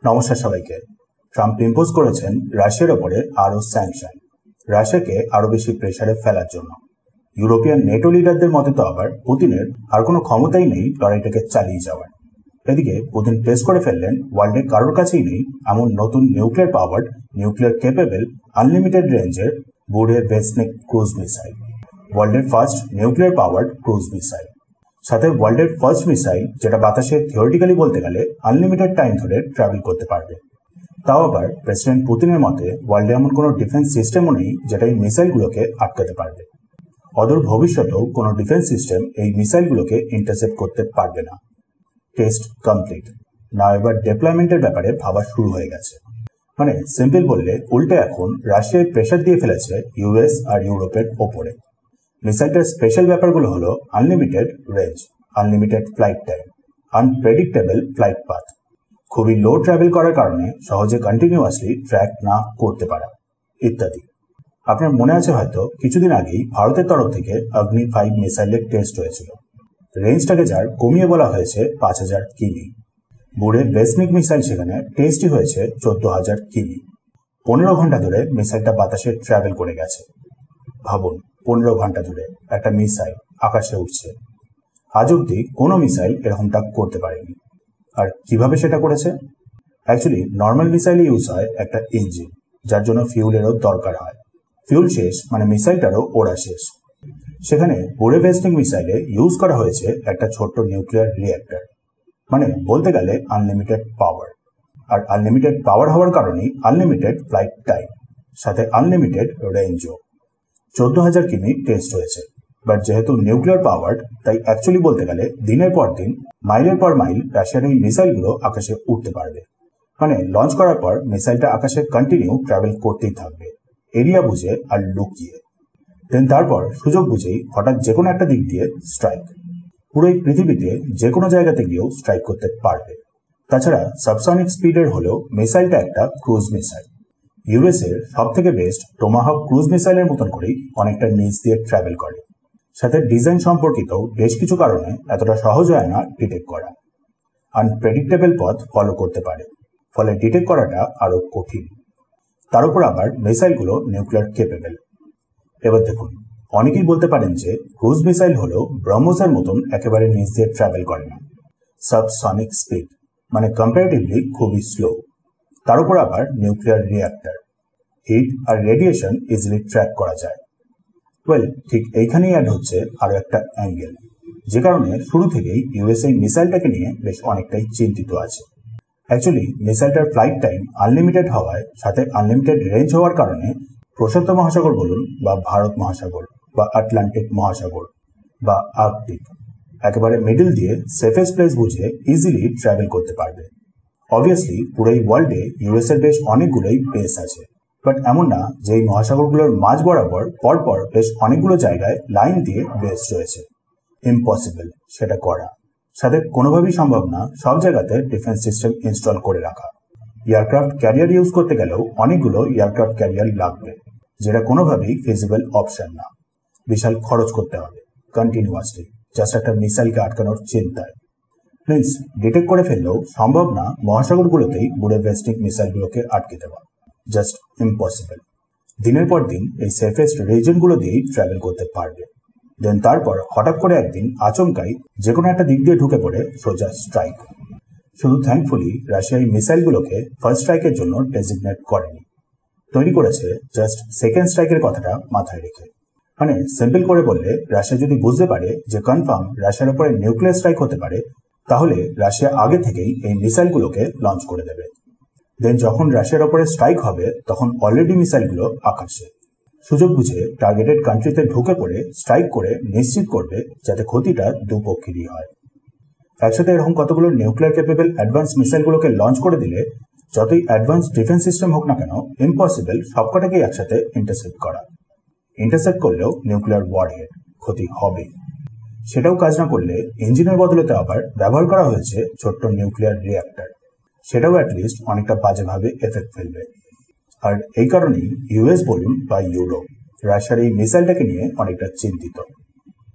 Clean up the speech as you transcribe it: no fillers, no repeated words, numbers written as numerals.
নমস্কার সবাইকে। Trump impose করেছেন রাশিয়ার ওপরে আরও স্যাংশন, রাশিয়াকে আরও বেশি প্রেসারে ফেলার জন্য। ইউরোপিয়ান নেটো লিডারদের মতে তো আবার পুতিনের আর কোনো ক্ষমতাই নেই লড়াইটাকে চালিয়ে যাওয়ার। এদিকে পুতিন টেস্ট করে ফেললেন ওয়ার্ল্ডের কারোর কাছেই নেই এমন নতুন nuclear powered, nuclear capable, unlimited রেঞ্জের বুরেভেস্টনিক ক্রুজ মিসাইল, ওয়ার্ল্ডের first nuclear powered cruise missile, সাথে ওয়ার্ল্ডের ফার্স্ট মিসাইল যেটা বাতাসে থিওরিটিক্যালি বলতে গেলে আনলিমিটেড টাইম ধরে ট্রাভেল করতে পারবে। তাও আবার প্রেসিডেন্ট পুতিনের মতে ওয়ার্ল্ডে এমন কোনো ডিফেন্স সিস্টেমও নেই যেটা এই মিসাইলগুলোকে আটকাতে পারবে। অদূর ভবিষ্যতেও কোনো ডিফেন্স সিস্টেম এই মিসাইলগুলোকে ইন্টারসেপ্ট করতে পারবে না। টেস্ট কমপ্লিট, না এবার ডিপ্লয়মেন্টের ব্যাপারে ভাবা শুরু হয়ে গেছে। মানে সিম্পল বললে উল্টে এখন রাশিয়ায় প্রেশার দিয়ে ফেলেছে ইউএস আর ইউরোপের ওপরে। মিসাইলটার স্পেশাল ব্যাপারগুলো হলো unlimited range, unlimited flight time, unpredictable flight path, খুবই লো ট্রাভেল করার কারণে সহজে কন্টিনিউয়াসলি ট্র্যাক না করতে পারা ইত্যাদি। আপনার মনে আছে হয়তো কিছুদিন আগেই ভারতের তরফ থেকে অগ্নি 5 মিসাইলের টেস্ট হয়েছিল। রেঞ্জটাকে যার কমিয়ে বলা হয়েছে 5000 কিমি। বুরেভেস্টনিক মিসাইল সেখানে টেস্টই হয়েছে 14000 কিমি। 15 ঘন্টা ধরে মিসাইলটা বাতাসে ট্রাভেল করে গেছে। ভাবুন, 15 ঘন্টা ধরে একটা মিসাইল আকাশে উঠছে। আজ অব্দি কোনো মিসাইল এরকমটা করতে পারেনি। আর কিভাবে সেটা করেছে? অ্যাকচুয়ালি নর্মাল মিসাইলে ইউজ হয় একটা ইঞ্জিন, যার জন্য ফিউলেরও দরকার হয়। ফিউল শেষ মানে মিসাইলটারও ওড়া শেষ। সেখানে বুরেভেস্টনিক মিসাইলে ইউজ করা হয়েছে একটা ছোট্ট নিউক্লিয়ার রিঅ্যাক্টর, মানে বলতে গেলে আনলিমিটেড পাওয়ার। আর আনলিমিটেড পাওয়ার হওয়ার কারণেই আনলিমিটেড ফ্লাইট টাইম, সাথে আনলিমিটেড রেঞ্জও। 14000 কিমি টেস্ট হয়েছে। বাট যেহেতু নিউক্লিয়ার পাওয়ার, তাই অ্যাকচুয়ালি বলতে গেলে দিনের পর দিন, মাইলের পর মাইল রাশিয়ার এই মিসাইলগুলো আকাশে উঠতে পারবে। মানে লঞ্চ করার পর মিসাইলটা আকাশে কন্টিনিউ ট্রাভেল করতেই থাকবে, এরিয়া বুঝে আর লুকিয়ে। দেন তারপর সুযোগ বুঝেই হঠাৎ যে কোনো একটা দিক দিয়ে স্ট্রাইক। পুরো এই পৃথিবীতে যে কোনো জায়গাতে গিয়েও স্ট্রাইক করতে পারবে। তাছাড়া সাবসনিক স্পিডের হলেও মিসাইলটা একটা ক্রুজ মিসাইল। ইউএস এর সব থেকে বেস্ট টোমাহক ক্রুজ মিসাইলের মতন করেই অনেকটা নিচ দিয়ে ট্রাভেল করে। সাথে ডিজাইন সম্পর্কিত বেশ কিছু কারণে এতটা সহজ হয় না ডিটেক্ট করা। আনপ্রেডিক্টেবল পথ ফলো করতে পারে, ফলে ডিটেক্ট করাটা আরো কঠিন। তার উপর আবার মিসাইলগুলো নিউক্লিয়ার কেপেবল। এবার দেখুন, অনেকেই বলতে পারেন যে ক্রুজ মিসাইল হলো ব্রহ্মসের মতন একেবারে নিচ দিয়ে ট্রাভেল করে না। সাবসনিক স্পিড মানে কম্পারেটিভলি খুবই স্লো। তার উপর আবার নিউক্লিয়ার রিঅ্যাক্টর, হিট আর রেডিয়েশন ইজিলি ট্র্যাক করা যায়। ওয়েল, ঠিক এইখানেই অ্যাড হচ্ছে আরো একটা অ্যাঙ্গেল, যে কারণে শুরু থেকেই ইউএস এই মিসাইলটাকে নিয়ে বেশ অনেকটাই চিন্তিত আছে। অ্যাকচুয়ালি মিসাইলটার ফ্লাইট টাইম আনলিমিটেড হওয়ায়, সাথে আনলিমিটেড রেঞ্জ হওয়ার কারণে প্রশান্ত মহাসাগর বলুন বা ভারত মহাসাগর বা আটলান্টিক মহাসাগর বা আর্কটিক, একেবারে মিডল দিয়ে সেফেস্ট প্লেস বুঝে ইজিলি ট্রাভেল করতে পারবে। অবভিয়াসলি পুরো এই ওয়ার্ল্ডে ইউএস এর বেশ অনেকগুলোই বেস আছে, বাট এমন না যে এই মহাসাগরগুলোর মাঝ বরাবর পরপর বেশ অনেকগুলো জায়গায় লাইন দিয়ে বেস রয়েছে। ইম্পসিবল সেটা করা, সাথে কোনোভাবেই সম্ভব না সব জায়গাতে ডিফেন্স সিস্টেম ইনস্টল করে রাখা। এয়ারক্রাফট ক্যারিয়ার ইউজ করতে গেলেও অনেকগুলো এয়ারক্রাফট ক্যারিয়ার লাগবে, যেটা কোনোভাবেই ফিজিবল অপশন না। বিশাল খরচ করতে হবে কন্টিনিউয়াসলি জাস্ট একটা মিসাইলকে আটকানোর চিন্তায়। মিন্স ডিটেক্ট করে ফেললেও সম্ভব না মহাসাগরগুলোতেই বুরেভেস্টনিক মিসাইলগুলোকে আটকে দেওয়া। Just impossible. দিনের পর দিন এই সেফেস্ট রিজনগুলো দিয়েই ট্রাভেল করতে পারবে। দেন তারপর হঠাৎ করে একদিন আচমকাই যে কোনো একটা দিক দিয়ে ঢুকে পড়ে সোজা স্ট্রাইক। শুধু থ্যাঙ্কফুলি রাশিয়া এই মিসাইলগুলোকে ফার্স্ট স্ট্রাইকের জন্য ডেজিগনেট করেনি, তৈরি করেছে জাস্ট সেকেন্ড স্ট্রাইকের কথাটা মাথায় রেখে। মানে সিম্পল করে বললে, রাশিয়া যদি বুঝতে পারে যে কনফার্ম রাশিয়ার উপরে নিউক্লিয়ার স্ট্রাইক হতে পারে, তাহলে রাশিয়া আগে থেকেই এই মিসাইলগুলোকে লঞ্চ করে দেবে। দেন যখন রাশিয়ার ওপরে স্ট্রাইক হবে, তখন অলরেডি মিসাইলগুলো আকাশে। সুযোগ বুঝে টার্গেটেড কান্ট্রিতে ঢুকে পড়ে স্ট্রাইক করে নিশ্চিত করবে যাতে ক্ষতিটা দুপক্ষেরই হয়। একসাথে এরকম কতগুলো নিউক্লিয়ার কেপেবল অ্যাডভান্স মিসাইলগুলোকে লঞ্চ করে দিলে যতই অ্যাডভান্স ডিফেন্স সিস্টেম হোক না কেন, ইম্পসিবল সবকটাকেই একসাথে ইন্টারসেপ্ট করা। ইন্টারসেপ্ট করলেও নিউক্লিয়ার ওয়ারহেড ক্ষতি হবে। সেটাও কাজ না করলে ইঞ্জিনের বদলেতে আবার ব্যবহার করা হয়েছে ছোট্ট নিউক্লিয়ার রিঅ্যাক্টর, সেটাও অ্যাটলিস্ট অনেকটা বাজেভাবে এফেক্ট ফেলবে। আর এই কারণেই ইউএস বলুন বা ইউরোপ রাশিয়ার এই মিসাইলটাকে নিয়ে অনেকটা চিন্তিত।